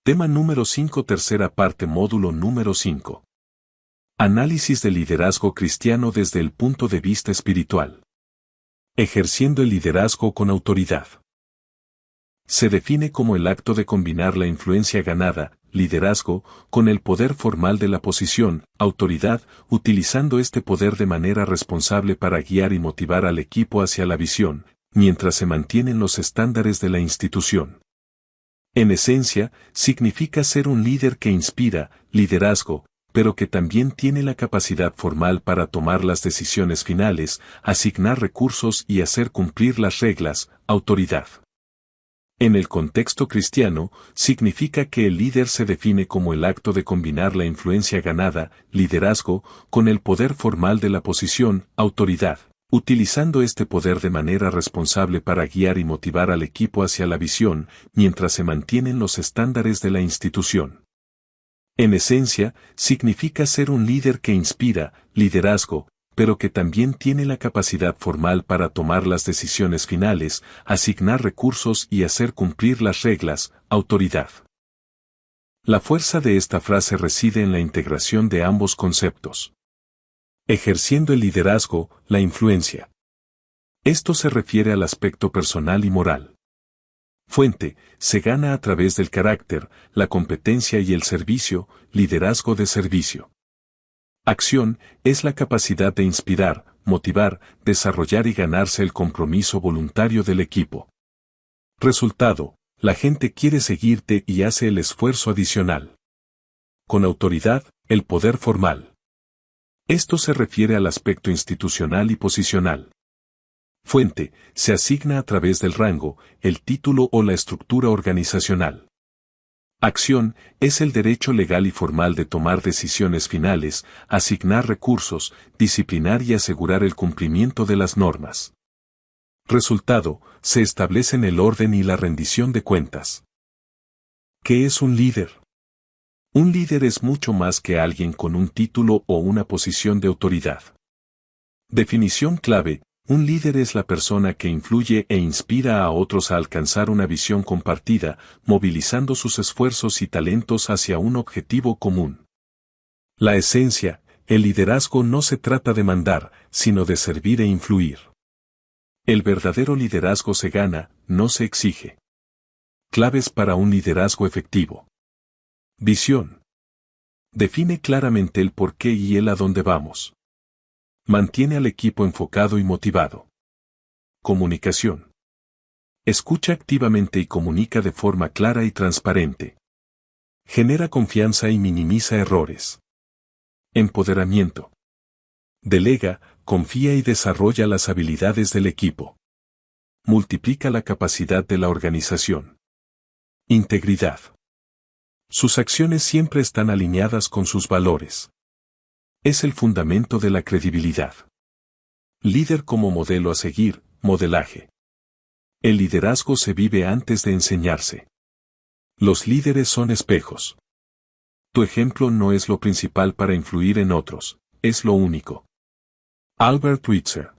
Tema número 5, tercera parte, módulo número 5. Análisis del liderazgo cristiano desde el punto de vista espiritual. Ejerciendo el liderazgo con autoridad. Se define como el acto de combinar la influencia ganada, liderazgo, con el poder formal de la posición, autoridad, utilizando este poder de manera responsable para guiar y motivar al equipo hacia la visión, mientras se mantienen los estándares de la institución. En esencia, significa ser un líder que inspira, liderazgo, pero que también tiene la capacidad formal para tomar las decisiones finales, asignar recursos y hacer cumplir las reglas, autoridad. En el contexto cristiano, significa que el líder se define como el acto de combinar la influencia ganada, liderazgo, con el poder formal de la posición, autoridad, utilizando este poder de manera responsable para guiar y motivar al equipo hacia la visión, mientras se mantienen los estándares de la institución. En esencia, significa ser un líder que inspira, liderazgo, pero que también tiene la capacidad formal para tomar las decisiones finales, asignar recursos y hacer cumplir las reglas, autoridad. La fuerza de esta frase reside en la integración de ambos conceptos. Ejerciendo el liderazgo, la influencia. Esto se refiere al aspecto personal y moral. Fuente, se gana a través del carácter, la competencia y el servicio, liderazgo de servicio. Acción, es la capacidad de inspirar, motivar, desarrollar y ganarse el compromiso voluntario del equipo. Resultado, la gente quiere seguirte y hace el esfuerzo adicional. Con autoridad, el poder formal. Esto se refiere al aspecto institucional y posicional. Fuente, se asigna a través del rango, el título o la estructura organizacional. Acción, es el derecho legal y formal de tomar decisiones finales, asignar recursos, disciplinar y asegurar el cumplimiento de las normas. Resultado, se establecen el orden y la rendición de cuentas. ¿Qué es un líder? Un líder es mucho más que alguien con un título o una posición de autoridad. Definición clave: un líder es la persona que influye e inspira a otros a alcanzar una visión compartida, movilizando sus esfuerzos y talentos hacia un objetivo común. La esencia: el liderazgo no se trata de mandar, sino de servir e influir. El verdadero liderazgo se gana, no se exige. Claves para un liderazgo efectivo. Visión. Define claramente el por qué y el a dónde vamos. Mantiene al equipo enfocado y motivado. Comunicación. Escucha activamente y comunica de forma clara y transparente. Genera confianza y minimiza errores. Empoderamiento. Delega, confía y desarrolla las habilidades del equipo. Multiplica la capacidad de la organización. Integridad. Sus acciones siempre están alineadas con sus valores. Es el fundamento de la credibilidad. Líder como modelo a seguir, modelaje. El liderazgo se vive antes de enseñarse. Los líderes son espejos. Tu ejemplo no es lo principal para influir en otros, es lo único. Albert Schweitzer.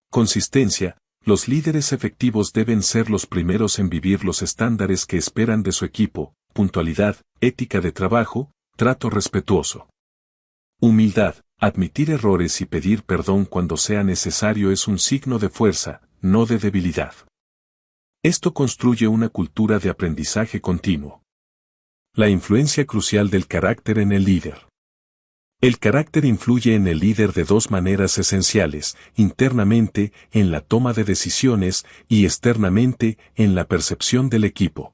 Consistencia. Los líderes efectivos deben ser los primeros en vivir los estándares que esperan de su equipo: puntualidad, ética de trabajo, trato respetuoso. Humildad, admitir errores y pedir perdón cuando sea necesario es un signo de fuerza, no de debilidad. Esto construye una cultura de aprendizaje continuo. La influencia crucial del carácter en el líder. El carácter influye en el líder de dos maneras esenciales: internamente, en la toma de decisiones, y externamente, en la percepción del equipo.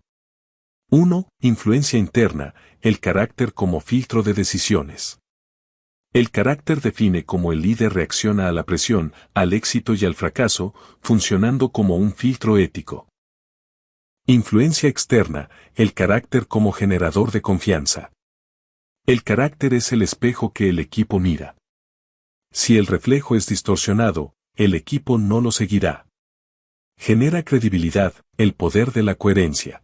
1. Influencia interna, el carácter como filtro de decisiones. El carácter define cómo el líder reacciona a la presión, al éxito y al fracaso, funcionando como un filtro ético. Influencia externa, el carácter como generador de confianza. El carácter es el espejo que el equipo mira. Si el reflejo es distorsionado, el equipo no lo seguirá. Genera credibilidad, el poder de la coherencia.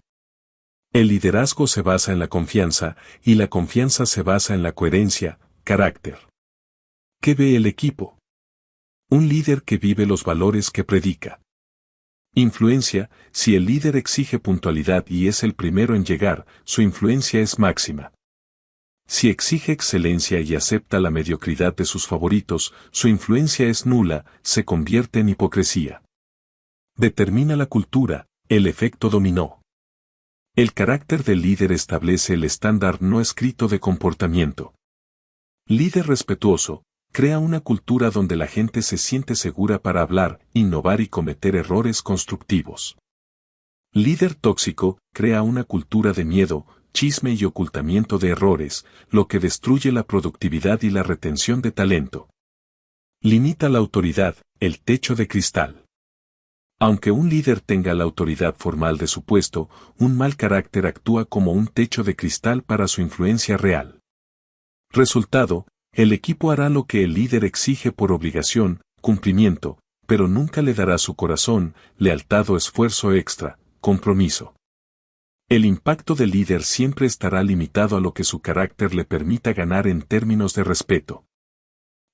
El liderazgo se basa en la confianza, y la confianza se basa en la coherencia, carácter. ¿Qué ve el equipo? Un líder que vive los valores que predica. Influencia: si el líder exige puntualidad y es el primero en llegar, su influencia es máxima. Si exige excelencia y acepta la mediocridad de sus favoritos, su influencia es nula, se convierte en hipocresía. Determina la cultura: el efecto dominó. El carácter del líder establece el estándar no escrito de comportamiento. Líder respetuoso: crea una cultura donde la gente se siente segura para hablar, innovar y cometer errores constructivos. Líder tóxico: crea una cultura de miedo, chisme y ocultamiento de errores, lo que destruye la productividad y la retención de talento. Limita la autoridad: el techo de cristal. Aunque un líder tenga la autoridad formal de su puesto, un mal carácter actúa como un techo de cristal para su influencia real. Resultado: el equipo hará lo que el líder exige por obligación, cumplimiento, pero nunca le dará su corazón, lealtad o esfuerzo extra, compromiso. El impacto del líder siempre estará limitado a lo que su carácter le permita ganar en términos de respeto.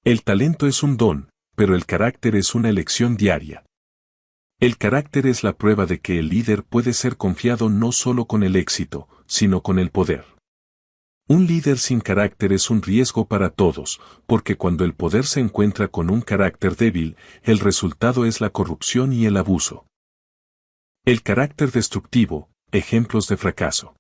El talento es un don, pero el carácter es una elección diaria. El carácter es la prueba de que el líder puede ser confiado no solo con el éxito, sino con el poder. Un líder sin carácter es un riesgo para todos, porque cuando el poder se encuentra con un carácter débil, el resultado es la corrupción y el abuso. El carácter destructivo: ejemplos de fracaso.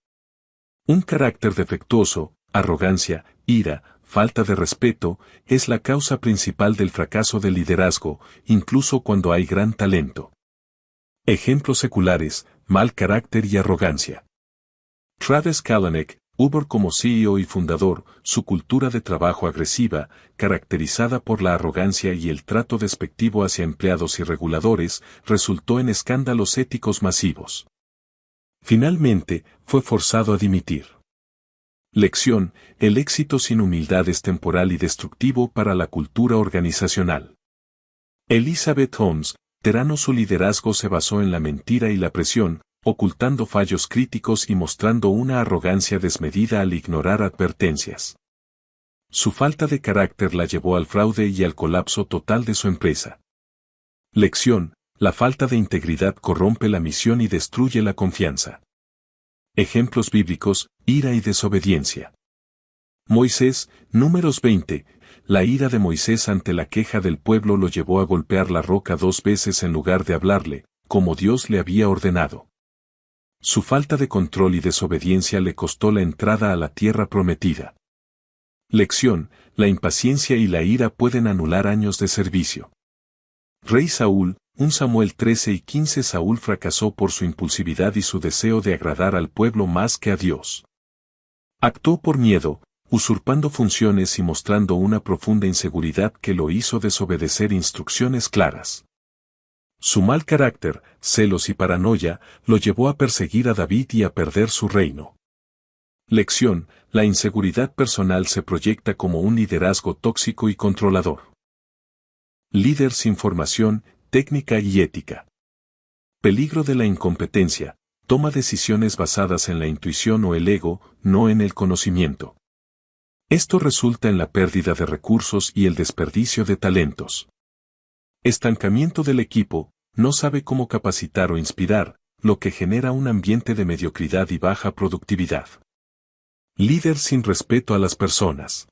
Un carácter defectuoso, arrogancia, ira, falta de respeto, es la causa principal del fracaso del liderazgo, incluso cuando hay gran talento. Ejemplos seculares: mal carácter y arrogancia. Travis Kalanick, Uber como CEO y fundador, su cultura de trabajo agresiva, caracterizada por la arrogancia y el trato despectivo hacia empleados y reguladores, resultó en escándalos éticos masivos. Finalmente, fue forzado a dimitir. Lección: el éxito sin humildad es temporal y destructivo para la cultura organizacional. Elizabeth Holmes, terano: su liderazgo se basó en la mentira y la presión, ocultando fallos críticos y mostrando una arrogancia desmedida al ignorar advertencias. Su falta de carácter la llevó al fraude y al colapso total de su empresa. Lección: la falta de integridad corrompe la misión y destruye la confianza. Ejemplos bíblicos: ira y desobediencia. Moisés, Números 20. La ira de Moisés ante la queja del pueblo lo llevó a golpear la roca 2 veces en lugar de hablarle, como Dios le había ordenado. Su falta de control y desobediencia le costó la entrada a la tierra prometida. Lección: la impaciencia y la ira pueden anular años de servicio. Rey Saúl, 1 Samuel 13 y 15. Saúl fracasó por su impulsividad y su deseo de agradar al pueblo más que a Dios. Actuó por miedo, usurpando funciones y mostrando una profunda inseguridad que lo hizo desobedecer instrucciones claras. Su mal carácter, celos y paranoia, lo llevó a perseguir a David y a perder su reino. Lección: la inseguridad personal se proyecta como un liderazgo tóxico y controlador. Líder sin formación, técnica y ética. Peligro de la incompetencia: toma decisiones basadas en la intuición o el ego, no en el conocimiento. Esto resulta en la pérdida de recursos y el desperdicio de talentos. Estancamiento del equipo: no sabe cómo capacitar o inspirar, lo que genera un ambiente de mediocridad y baja productividad. Líder sin respeto a las personas.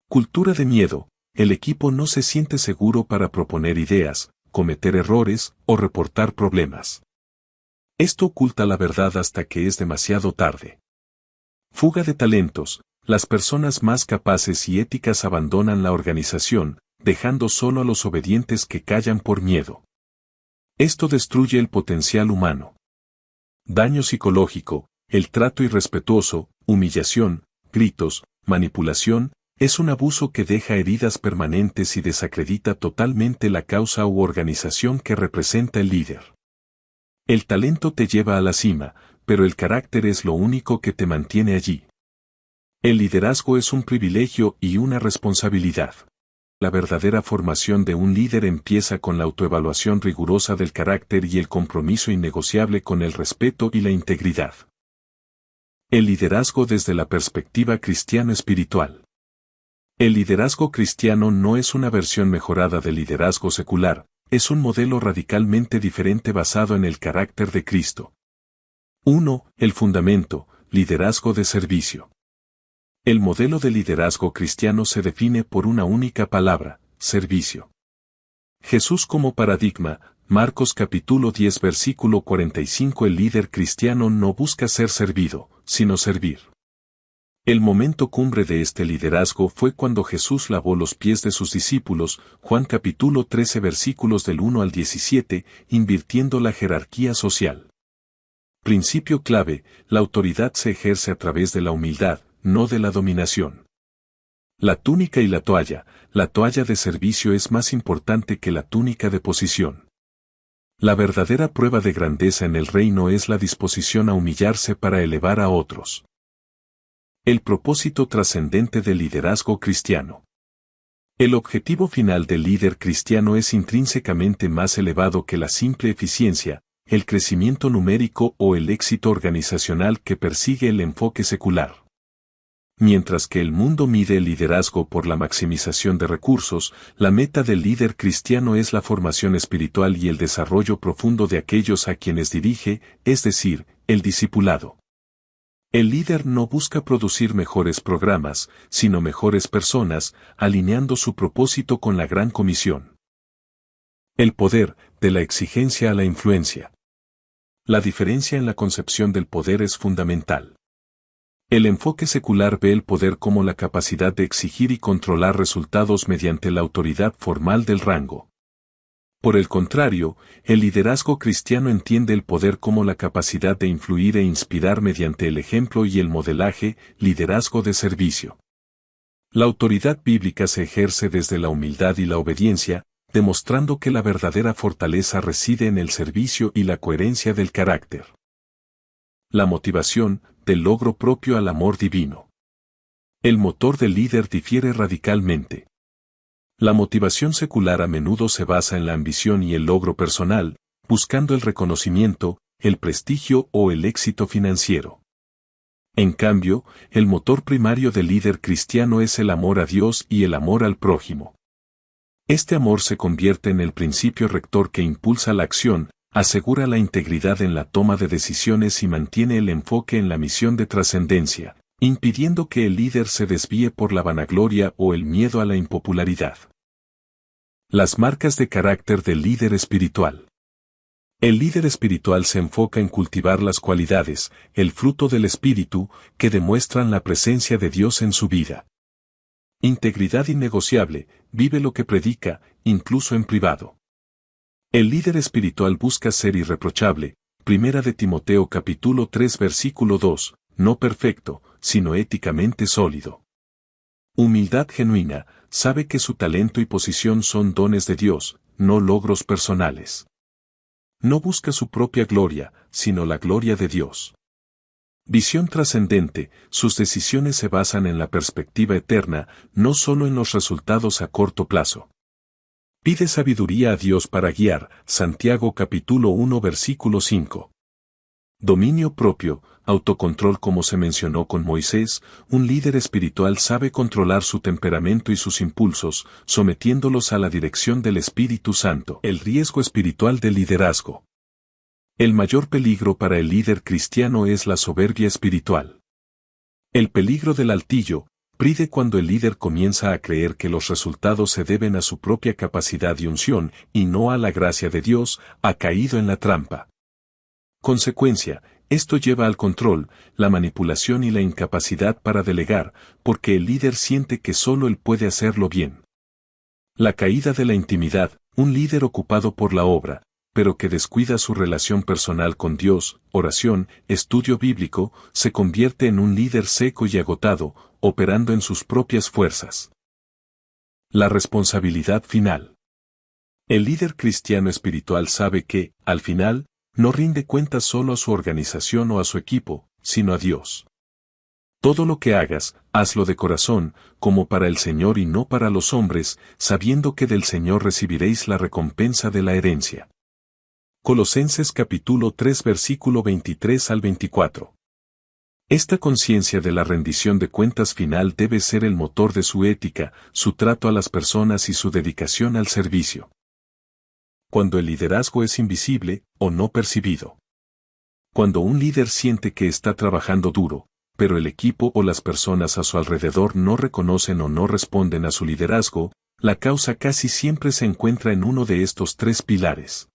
Cultura de miedo: el equipo no se siente seguro para proponer ideas, cometer errores o reportar problemas. Esto oculta la verdad hasta que es demasiado tarde. Fuga de talentos: las personas más capaces y éticas abandonan la organización, dejando solo a los obedientes que callan por miedo. Esto destruye el potencial humano. Daño psicológico: el trato irrespetuoso, humillación, gritos, manipulación, es un abuso que deja heridas permanentes y desacredita totalmente la causa u organización que representa el líder. El talento te lleva a la cima, pero el carácter es lo único que te mantiene allí. El liderazgo es un privilegio y una responsabilidad. La verdadera formación de un líder empieza con la autoevaluación rigurosa del carácter y el compromiso innegociable con el respeto y la integridad. El liderazgo desde la perspectiva cristiano-espiritual. El liderazgo cristiano no es una versión mejorada del liderazgo secular, es un modelo radicalmente diferente basado en el carácter de Cristo. 1. El fundamento, liderazgo de servicio. El modelo de liderazgo cristiano se define por una única palabra, servicio. Jesús como paradigma, Marcos capítulo 10 versículo 45. El líder cristiano no busca ser servido, sino servir. El momento cumbre de este liderazgo fue cuando Jesús lavó los pies de sus discípulos, Juan capítulo 13 versículos del 1 al 17, invirtiendo la jerarquía social. Principio clave, la autoridad se ejerce a través de la humildad, no de la dominación. La túnica y la toalla de servicio es más importante que la túnica de posición. La verdadera prueba de grandeza en el reino es la disposición a humillarse para elevar a otros. El propósito trascendente del liderazgo cristiano. El objetivo final del líder cristiano es intrínsecamente más elevado que la simple eficiencia, el crecimiento numérico o el éxito organizacional que persigue el enfoque secular. Mientras que el mundo mide el liderazgo por la maximización de recursos, la meta del líder cristiano es la formación espiritual y el desarrollo profundo de aquellos a quienes dirige, es decir, el discipulado. El líder no busca producir mejores programas, sino mejores personas, alineando su propósito con la gran comisión. El poder, de la exigencia a la influencia. La diferencia en la concepción del poder es fundamental. El enfoque secular ve el poder como la capacidad de exigir y controlar resultados mediante la autoridad formal del rango. Por el contrario, el liderazgo cristiano entiende el poder como la capacidad de influir e inspirar mediante el ejemplo y el modelaje, liderazgo de servicio. La autoridad bíblica se ejerce desde la humildad y la obediencia, demostrando que la verdadera fortaleza reside en el servicio y la coherencia del carácter. La motivación, del logro propio al amor divino. El motor del líder difiere radicalmente. La motivación secular a menudo se basa en la ambición y el logro personal, buscando el reconocimiento, el prestigio o el éxito financiero. En cambio, el motor primario del líder cristiano es el amor a Dios y el amor al prójimo. Este amor se convierte en el principio rector que impulsa la acción, asegura la integridad en la toma de decisiones y mantiene el enfoque en la misión de trascendencia, impidiendo que el líder se desvíe por la vanagloria o el miedo a la impopularidad. Las marcas de carácter del líder espiritual. El líder espiritual se enfoca en cultivar las cualidades, el fruto del espíritu, que demuestran la presencia de Dios en su vida. Integridad innegociable, vive lo que predica, incluso en privado. El líder espiritual busca ser irreprochable, 1 de Timoteo capítulo 3 versículo 2, no perfecto, sino éticamente sólido. Humildad genuina, sabe que su talento y posición son dones de Dios, no logros personales. No busca su propia gloria, sino la gloria de Dios. Visión trascendente, sus decisiones se basan en la perspectiva eterna, no solo en los resultados a corto plazo. Pide sabiduría a Dios para guiar, Santiago capítulo 1 versículo 5. Dominio propio, autocontrol como se mencionó con Moisés, un líder espiritual sabe controlar su temperamento y sus impulsos, sometiéndolos a la dirección del Espíritu Santo. El riesgo espiritual del liderazgo. El mayor peligro para el líder cristiano es la soberbia espiritual. El peligro del altillo, pride cuando el líder comienza a creer que los resultados se deben a su propia capacidad y unción, y no a la gracia de Dios, ha caído en la trampa. Consecuencia, esto lleva al control, la manipulación y la incapacidad para delegar, porque el líder siente que solo él puede hacerlo bien. La caída de la intimidad, un líder ocupado por la obra, pero que descuida su relación personal con Dios, oración, estudio bíblico, se convierte en un líder seco y agotado, operando en sus propias fuerzas. La responsabilidad final. El líder cristiano espiritual sabe que, al final, no rinde cuentas solo a su organización o a su equipo, sino a Dios. Todo lo que hagas, hazlo de corazón, como para el Señor y no para los hombres, sabiendo que del Señor recibiréis la recompensa de la herencia. Colosenses capítulo 3 versículo 23 al 24. Esta conciencia de la rendición de cuentas final debe ser el motor de su ética, su trato a las personas y su dedicación al servicio. Cuando el liderazgo es invisible o no percibido. Cuando un líder siente que está trabajando duro, pero el equipo o las personas a su alrededor no reconocen o no responden a su liderazgo, la causa casi siempre se encuentra en uno de estos tres pilares.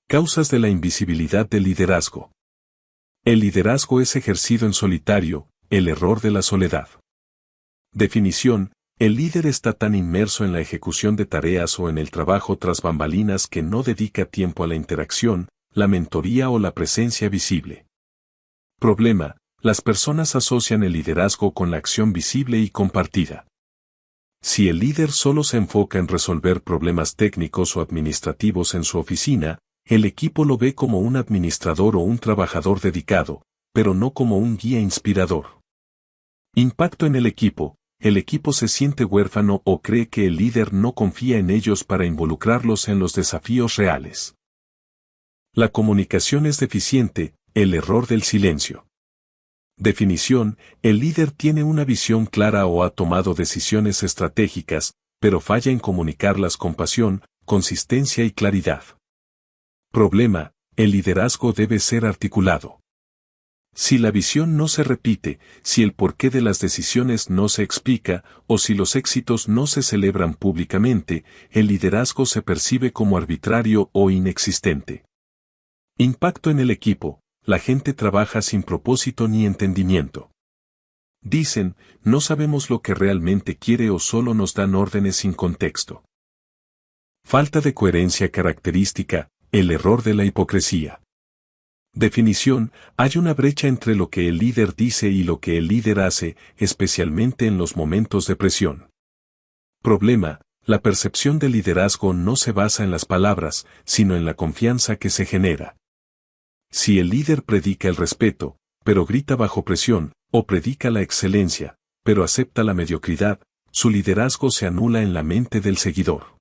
Causas de la invisibilidad del liderazgo. El liderazgo es ejercido en solitario, el error de la soledad. Definición: el líder está tan inmerso en la ejecución de tareas o en el trabajo tras bambalinas que no dedica tiempo a la interacción, la mentoría o la presencia visible. Problema: las personas asocian el liderazgo con la acción visible y compartida. Si el líder solo se enfoca en resolver problemas técnicos o administrativos en su oficina, el equipo lo ve como un administrador o un trabajador dedicado, pero no como un guía inspirador. Impacto en el equipo se siente huérfano o cree que el líder no confía en ellos para involucrarlos en los desafíos reales. La comunicación es deficiente, el error del silencio. Definición: el líder tiene una visión clara o ha tomado decisiones estratégicas, pero falla en comunicarlas con pasión, consistencia y claridad. Problema: el liderazgo debe ser articulado. Si la visión no se repite, si el porqué de las decisiones no se explica, o si los éxitos no se celebran públicamente, el liderazgo se percibe como arbitrario o inexistente. Impacto en el equipo: la gente trabaja sin propósito ni entendimiento. Dicen, no sabemos lo que realmente quiere o solo nos dan órdenes sin contexto. Falta de coherencia característica, el error de la hipocresía. Definición: hay una brecha entre lo que el líder dice y lo que el líder hace, especialmente en los momentos de presión. Problema: la percepción del liderazgo no se basa en las palabras, sino en la confianza que se genera. Si el líder predica el respeto, pero grita bajo presión, o predica la excelencia, pero acepta la mediocridad, su liderazgo se anula en la mente del seguidor.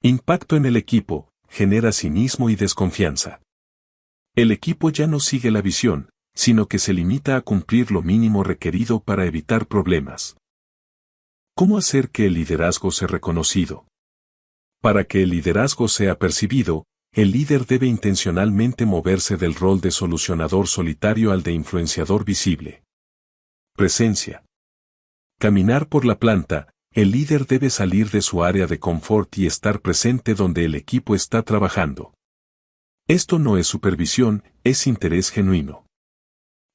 Impacto en el equipo: genera cinismo y desconfianza. El equipo ya no sigue la visión, sino que se limita a cumplir lo mínimo requerido para evitar problemas. ¿Cómo hacer que el liderazgo sea reconocido? Para que el liderazgo sea percibido, el líder debe intencionalmente moverse del rol de solucionador solitario al de influenciador visible. Presencia. Caminar por la planta: el líder debe salir de su área de confort y estar presente donde el equipo está trabajando. Esto no es supervisión, es interés genuino.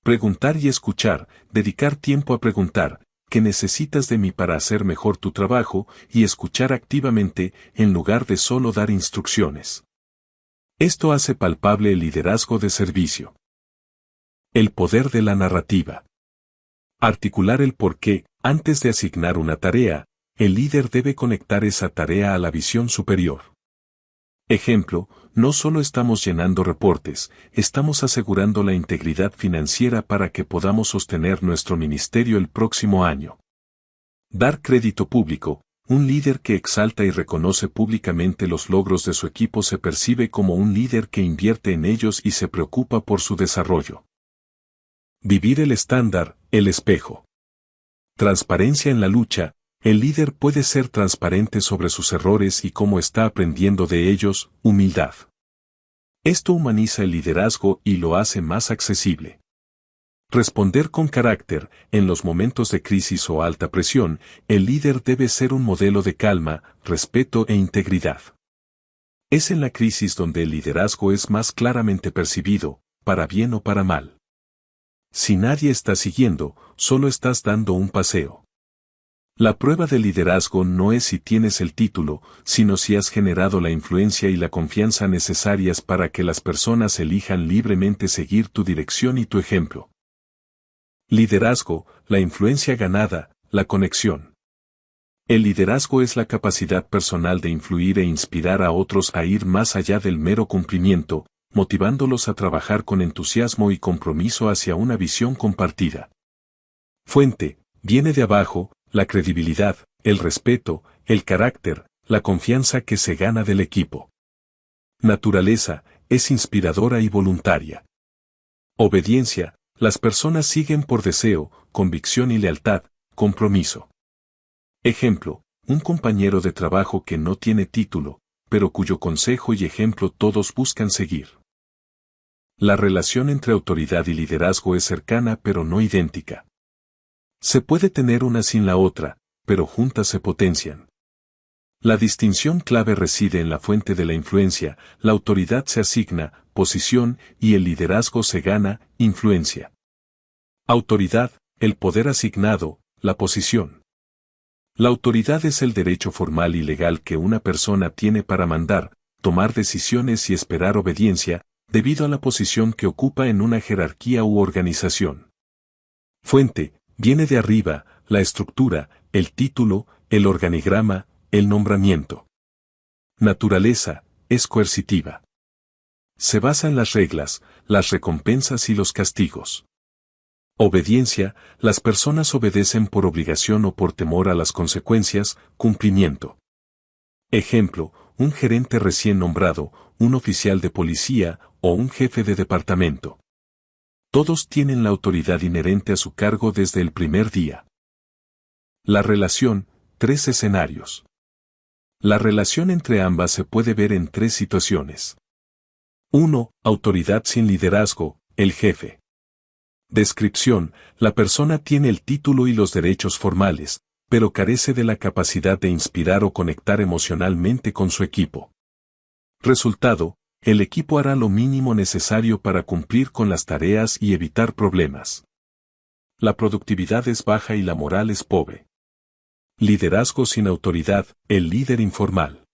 Preguntar y escuchar: dedicar tiempo a preguntar, ¿qué necesitas de mí para hacer mejor tu trabajo?, y escuchar activamente, en lugar de solo dar instrucciones. Esto hace palpable el liderazgo de servicio. El poder de la narrativa. Articular el porqué: antes de asignar una tarea, el líder debe conectar esa tarea a la visión superior. Ejemplo: no solo estamos llenando reportes, estamos asegurando la integridad financiera para que podamos sostener nuestro ministerio el próximo año. Dar crédito público: un líder que exalta y reconoce públicamente los logros de su equipo se percibe como un líder que invierte en ellos y se preocupa por su desarrollo. Vivir el estándar, el espejo. Transparencia en la lucha: el líder puede ser transparente sobre sus errores y cómo está aprendiendo de ellos. Humildad. Esto humaniza el liderazgo y lo hace más accesible. Responder con carácter: en los momentos de crisis o alta presión, el líder debe ser un modelo de calma, respeto e integridad. Es en la crisis donde el liderazgo es más claramente percibido, para bien o para mal. Si nadie está siguiendo, solo estás dando un paseo. La prueba del liderazgo no es si tienes el título, sino si has generado la influencia y la confianza necesarias para que las personas elijan libremente seguir tu dirección y tu ejemplo. Liderazgo: la influencia ganada, la conexión. El liderazgo es la capacidad personal de influir e inspirar a otros a ir más allá del mero cumplimiento, motivándolos a trabajar con entusiasmo y compromiso hacia una visión compartida. Fuente: viene de abajo: la credibilidad, el respeto, el carácter, la confianza que se gana del equipo. Naturaleza: es inspiradora y voluntaria. Obediencia: las personas siguen por deseo, convicción y lealtad, compromiso. Ejemplo: un compañero de trabajo que no tiene título, pero cuyo consejo y ejemplo todos buscan seguir. La relación entre autoridad y liderazgo es cercana pero no idéntica. Se puede tener una sin la otra, pero juntas se potencian. La distinción clave reside en la fuente de la influencia, la autoridad se asigna, posición, y el liderazgo se gana, influencia. Autoridad, el poder asignado, la posición. La autoridad es el derecho formal y legal que una persona tiene para mandar, tomar decisiones y esperar obediencia, debido a la posición que ocupa en una jerarquía u organización. Fuente, viene de arriba, la estructura, el título, el organigrama, el nombramiento. Naturaleza, es coercitiva. Se basa en las reglas, las recompensas y los castigos. Obediencia, las personas obedecen por obligación o por temor a las consecuencias, cumplimiento. Ejemplo, un gerente recién nombrado, un oficial de policía o un jefe de departamento. Todos tienen la autoridad inherente a su cargo desde el primer día. La relación, 3 escenarios. La relación entre ambas se puede ver en 3 situaciones. 1. Autoridad sin liderazgo, el jefe. Descripción, la persona tiene el título y los derechos formales, pero carece de la capacidad de inspirar o conectar emocionalmente con su equipo. Resultado, el equipo hará lo mínimo necesario para cumplir con las tareas y evitar problemas. La productividad es baja y la moral es pobre. Liderazgo sin autoridad, el líder informal.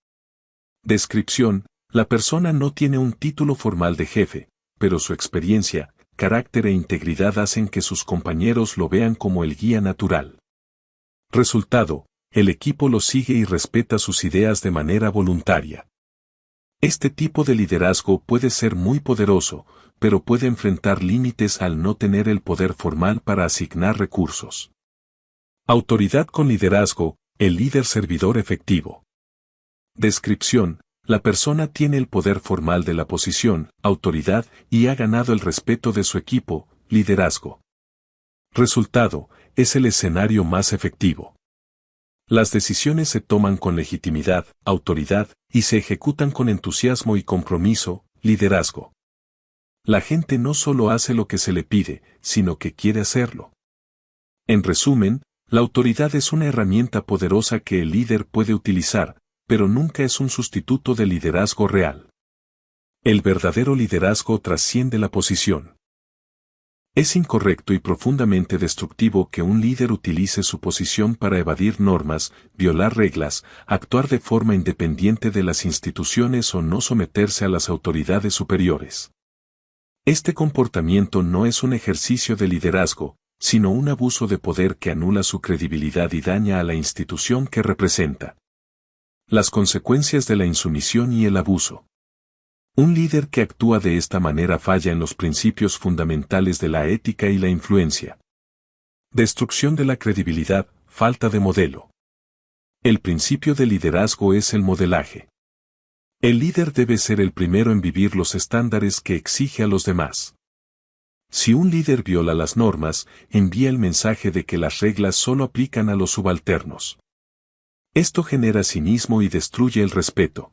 Descripción, la persona no tiene un título formal de jefe, pero su experiencia, carácter e integridad hacen que sus compañeros lo vean como el guía natural. Resultado, el equipo lo sigue y respeta sus ideas de manera voluntaria. Este tipo de liderazgo puede ser muy poderoso, pero puede enfrentar límites al no tener el poder formal para asignar recursos. Autoridad con liderazgo, el líder servidor efectivo. Descripción, la persona tiene el poder formal de la posición, autoridad, y ha ganado el respeto de su equipo, liderazgo. Resultado, es el escenario más efectivo. Las decisiones se toman con legitimidad, autoridad, y se ejecutan con entusiasmo y compromiso, liderazgo. La gente no solo hace lo que se le pide, sino que quiere hacerlo. En resumen, la autoridad es una herramienta poderosa que el líder puede utilizar, pero nunca es un sustituto del liderazgo real. El verdadero liderazgo trasciende la posición. Es incorrecto y profundamente destructivo que un líder utilice su posición para evadir normas, violar reglas, actuar de forma independiente de las instituciones o no someterse a las autoridades superiores. Este comportamiento no es un ejercicio de liderazgo, sino un abuso de poder que anula su credibilidad y daña a la institución que representa. Las consecuencias de la insumisión y el abuso. Un líder que actúa de esta manera falla en los principios fundamentales de la ética y la influencia. Destrucción de la credibilidad, falta de modelo. El principio de liderazgo es el modelaje. El líder debe ser el primero en vivir los estándares que exige a los demás. Si un líder viola las normas, envía el mensaje de que las reglas solo aplican a los subalternos. Esto genera cinismo y destruye el respeto.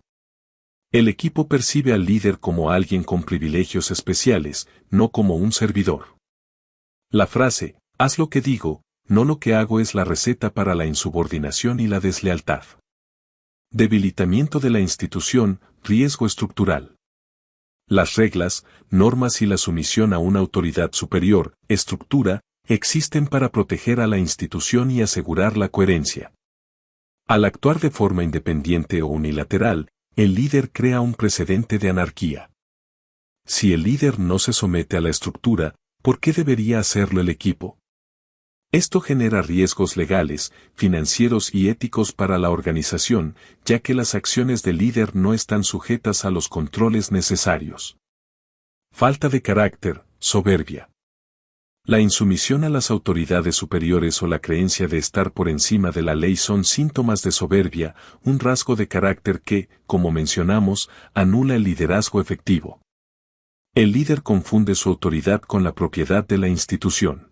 El equipo percibe al líder como alguien con privilegios especiales, no como un servidor. La frase, haz lo que digo, no lo que hago es la receta para la insubordinación y la deslealtad. Debilitamiento de la institución, riesgo estructural. Las reglas, normas y la sumisión a una autoridad superior, estructura, existen para proteger a la institución y asegurar la coherencia. Al actuar de forma independiente o unilateral, el líder crea un precedente de anarquía. Si el líder no se somete a la estructura, ¿por qué debería hacerlo el equipo? Esto genera riesgos legales, financieros y éticos para la organización, ya que las acciones del líder no están sujetas a los controles necesarios. Falta de carácter, soberbia. La insumisión a las autoridades superiores o la creencia de estar por encima de la ley son síntomas de soberbia, un rasgo de carácter que, como mencionamos, anula el liderazgo efectivo. El líder confunde su autoridad con la propiedad de la institución.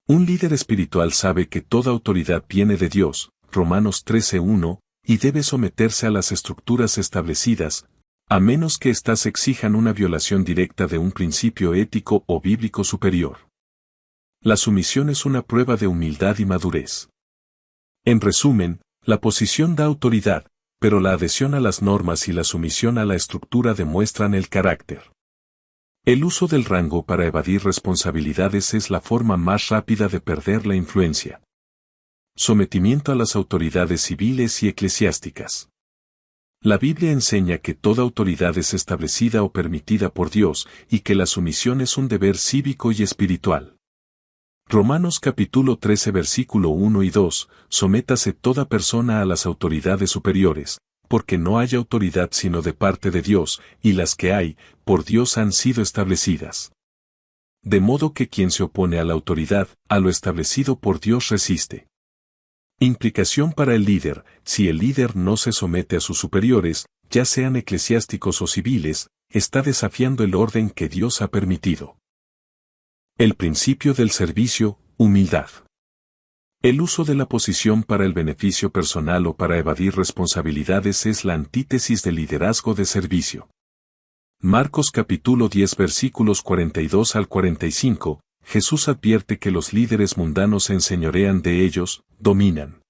Un líder espiritual sabe que toda autoridad viene de Dios, Romanos 13:1, y debe someterse a las estructuras establecidas, a menos que éstas exijan una violación directa de un principio ético o bíblico superior. La sumisión es una prueba de humildad y madurez. En resumen, la posición da autoridad, pero la adhesión a las normas y la sumisión a la estructura demuestran el carácter. El uso del rango para evadir responsabilidades es la forma más rápida de perder la influencia. Sometimiento a las autoridades civiles y eclesiásticas. La Biblia enseña que toda autoridad es establecida o permitida por Dios y que la sumisión es un deber cívico y espiritual. Romanos capítulo 13 versículo 1 y 2, sométase toda persona a las autoridades superiores, porque no hay autoridad sino de parte de Dios, y las que hay, por Dios han sido establecidas. De modo que quien se opone a la autoridad, a lo establecido por Dios resiste. Implicación para el líder: si el líder no se somete a sus superiores, ya sean eclesiásticos o civiles, está desafiando el orden que Dios ha permitido. El principio del servicio, humildad. El uso de la posición para el beneficio personal o para evadir responsabilidades es la antítesis del liderazgo de servicio. Marcos capítulo 10 versículos 42 al 45, Jesús advierte que los líderes mundanos se enseñorean de ellos, dominan.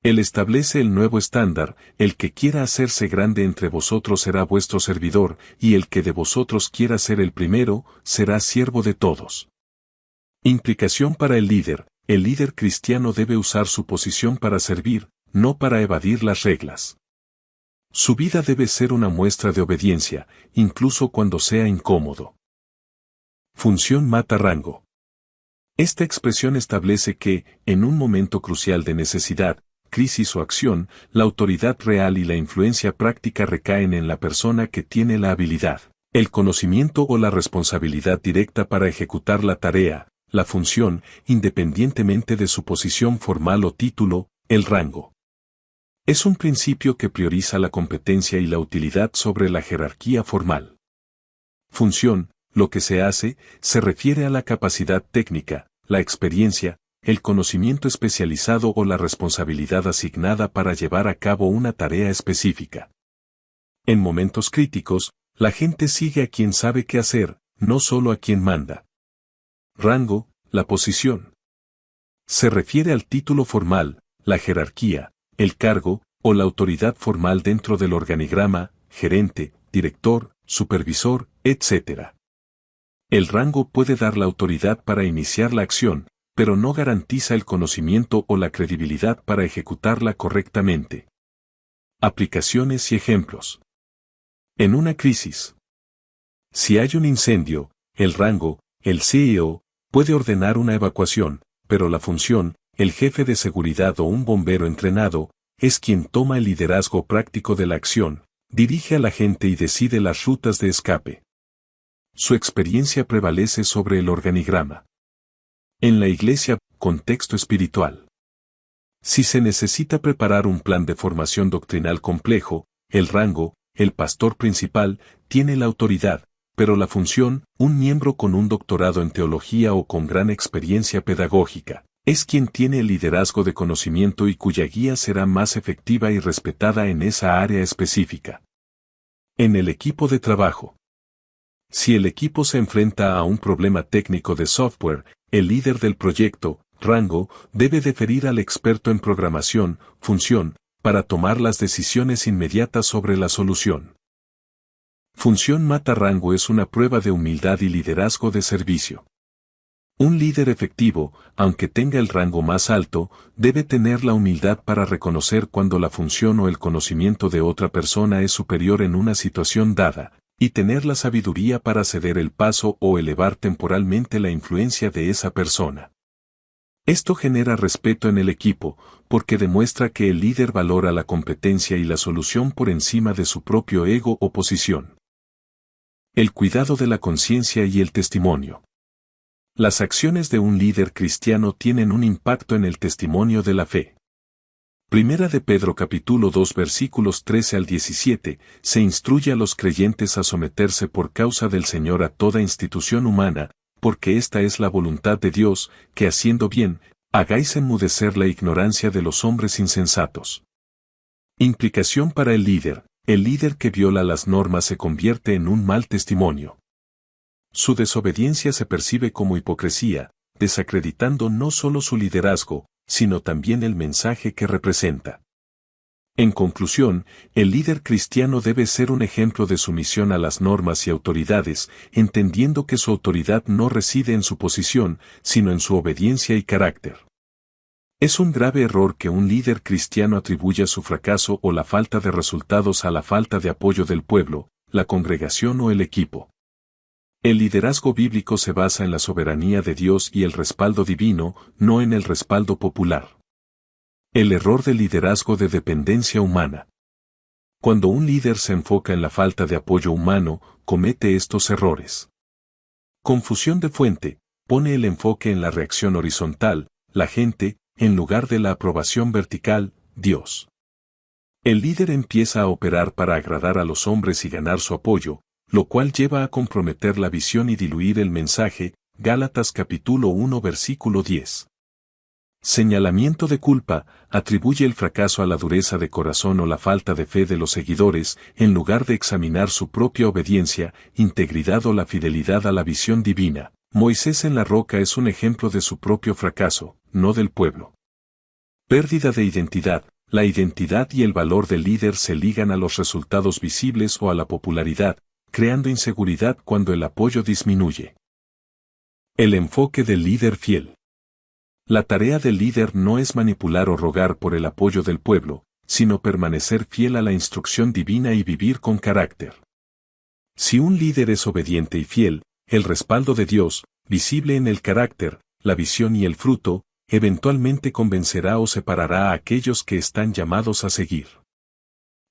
Él establece el nuevo estándar: el que quiera hacerse grande entre vosotros será vuestro servidor, y el que de vosotros quiera ser el primero, será siervo de todos. Implicación para el líder: el líder cristiano debe usar su posición para servir, no para evadir las reglas. Su vida debe ser una muestra de obediencia, incluso cuando sea incómodo. Función mata rango. Esta expresión establece que, en un momento crucial de necesidad, crisis o acción, la autoridad real y la influencia práctica recaen en la persona que tiene la habilidad, el conocimiento o la responsabilidad directa para ejecutar la tarea, la función, independientemente de su posición formal o título, el rango. Es un principio que prioriza la competencia y la utilidad sobre la jerarquía formal. Función: lo que se hace, se refiere a la capacidad técnica, la experiencia, el conocimiento especializado o la responsabilidad asignada para llevar a cabo una tarea específica. En momentos críticos, la gente sigue a quien sabe qué hacer, no solo a quien manda. Rango: la posición. Se refiere al título formal, la jerarquía, el cargo, o la autoridad formal dentro del organigrama: gerente, director, supervisor, etc. El rango puede dar la autoridad para iniciar la acción, pero no garantiza el conocimiento o la credibilidad para ejecutarla correctamente. Aplicaciones y ejemplos. En una crisis. Si hay un incendio, el rango, el CEO, puede ordenar una evacuación, pero la función, el jefe de seguridad o un bombero entrenado, es quien toma el liderazgo práctico de la acción, dirige a la gente y decide las rutas de escape. Su experiencia prevalece sobre el organigrama. En la iglesia, contexto espiritual. Si se necesita preparar un plan de formación doctrinal complejo, el rango, el pastor principal, tiene la autoridad, pero la función, un miembro con un doctorado en teología o con gran experiencia pedagógica, es quien tiene el liderazgo de conocimiento y cuya guía será más efectiva y respetada en esa área específica. En el equipo de trabajo. Si el equipo se enfrenta a un problema técnico de software, el líder del proyecto, rango, debe deferir al experto en programación, función, para tomar las decisiones inmediatas sobre la solución. Función mata rango es una prueba de humildad y liderazgo de servicio. Un líder efectivo, aunque tenga el rango más alto, debe tener la humildad para reconocer cuando la función o el conocimiento de otra persona es superior en una situación dada, y tener la sabiduría para ceder el paso o elevar temporalmente la influencia de esa persona. Esto genera respeto en el equipo, porque demuestra que el líder valora la competencia y la solución por encima de su propio ego o posición. El cuidado de la conciencia y el testimonio. Las acciones de un líder cristiano tienen un impacto en el testimonio de la fe. Primera de Pedro capítulo 2 versículos 13 al 17, se instruye a los creyentes a someterse por causa del Señor a toda institución humana, porque esta es la voluntad de Dios, que haciendo bien, hagáis enmudecer la ignorancia de los hombres insensatos. Implicación para el líder. El líder que viola las normas se convierte en un mal testimonio. Su desobediencia se percibe como hipocresía, desacreditando no solo su liderazgo, sino también el mensaje que representa. En conclusión, el líder cristiano debe ser un ejemplo de sumisión a las normas y autoridades, entendiendo que su autoridad no reside en su posición, sino en su obediencia y carácter. Es un grave error que un líder cristiano atribuya su fracaso o la falta de resultados a la falta de apoyo del pueblo, la congregación o el equipo. El liderazgo bíblico se basa en la soberanía de Dios y el respaldo divino, no en el respaldo popular. El error del liderazgo de dependencia humana. Cuando un líder se enfoca en la falta de apoyo humano, comete estos errores. Confusión de fuente, pone el enfoque en la reacción horizontal, la gente, en lugar de la aprobación vertical, Dios. El líder empieza a operar para agradar a los hombres y ganar su apoyo, lo cual lleva a comprometer la visión y diluir el mensaje, Gálatas capítulo 1 versículo 10. Señalamiento de culpa, atribuye el fracaso a la dureza de corazón o la falta de fe de los seguidores, en lugar de examinar su propia obediencia, integridad o la fidelidad a la visión divina. Moisés en la roca es un ejemplo de su propio fracaso, no del pueblo. Pérdida de identidad. La identidad y el valor del líder se ligan a los resultados visibles o a la popularidad, creando inseguridad cuando el apoyo disminuye. El enfoque del líder fiel. La tarea del líder no es manipular o rogar por el apoyo del pueblo, sino permanecer fiel a la instrucción divina y vivir con carácter. Si un líder es obediente y fiel, el respaldo de Dios, visible en el carácter, la visión y el fruto, eventualmente convencerá o separará a aquellos que están llamados a seguir.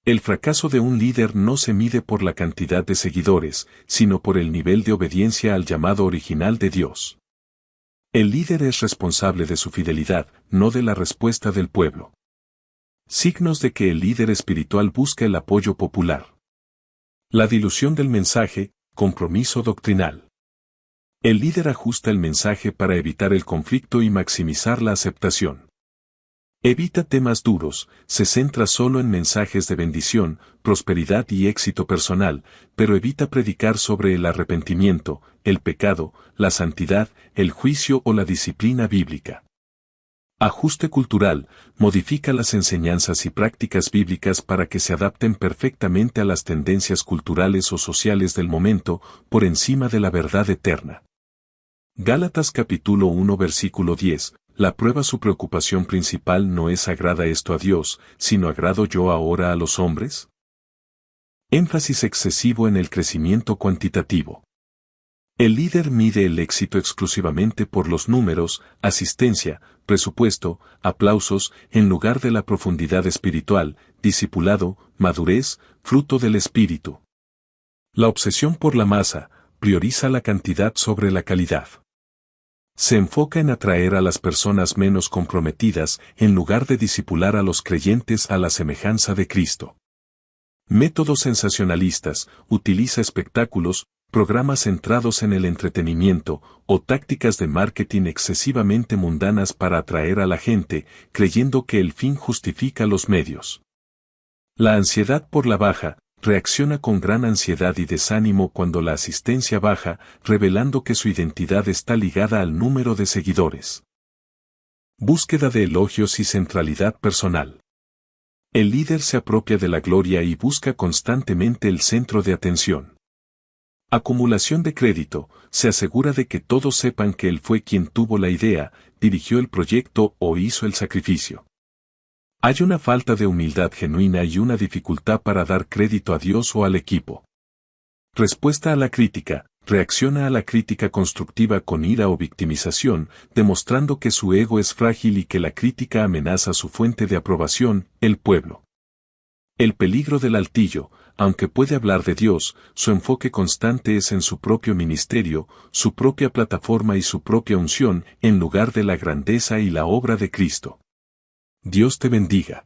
El fracaso de un líder no se mide por la cantidad de seguidores, sino por el nivel de obediencia al llamado original de Dios. El líder es responsable de su fidelidad, no de la respuesta del pueblo. Signos de que el líder espiritual busca el apoyo popular. La dilución del mensaje, compromiso doctrinal. El líder ajusta el mensaje para evitar el conflicto y maximizar la aceptación. Evita temas duros, se centra solo en mensajes de bendición, prosperidad y éxito personal, pero evita predicar sobre el arrepentimiento, el pecado, la santidad, el juicio o la disciplina bíblica. Ajuste cultural, modifica las enseñanzas y prácticas bíblicas para que se adapten perfectamente a las tendencias culturales o sociales del momento, por encima de la verdad eterna. Gálatas capítulo 1 versículo 10. La prueba su preocupación principal no es ¿agrada esto a Dios, sino agrado yo ahora a los hombres? Énfasis excesivo en el crecimiento cuantitativo. El líder mide el éxito exclusivamente por los números, asistencia, presupuesto, aplausos, en lugar de la profundidad espiritual, discipulado, madurez, fruto del espíritu. La obsesión por la masa, prioriza la cantidad sobre la calidad. Se enfoca en atraer a las personas menos comprometidas en lugar de discipular a los creyentes a la semejanza de Cristo. Métodos sensacionalistas, utiliza espectáculos, programas centrados en el entretenimiento o tácticas de marketing excesivamente mundanas para atraer a la gente, creyendo que el fin justifica los medios. La ansiedad por la baja, reacciona con gran ansiedad y desánimo cuando la asistencia baja, revelando que su identidad está ligada al número de seguidores. Búsqueda de elogios y centralidad personal. El líder se apropia de la gloria y busca constantemente el centro de atención. Acumulación de crédito, se asegura de que todos sepan que él fue quien tuvo la idea, dirigió el proyecto o hizo el sacrificio. Hay una falta de humildad genuina y una dificultad para dar crédito a Dios o al equipo. Respuesta a la crítica, reacciona a la crítica constructiva con ira o victimización, demostrando que su ego es frágil y que la crítica amenaza su fuente de aprobación, el pueblo. El peligro del altillo, aunque puede hablar de Dios, su enfoque constante es en su propio ministerio, su propia plataforma y su propia unción, en lugar de la grandeza y la obra de Cristo. Dios te bendiga.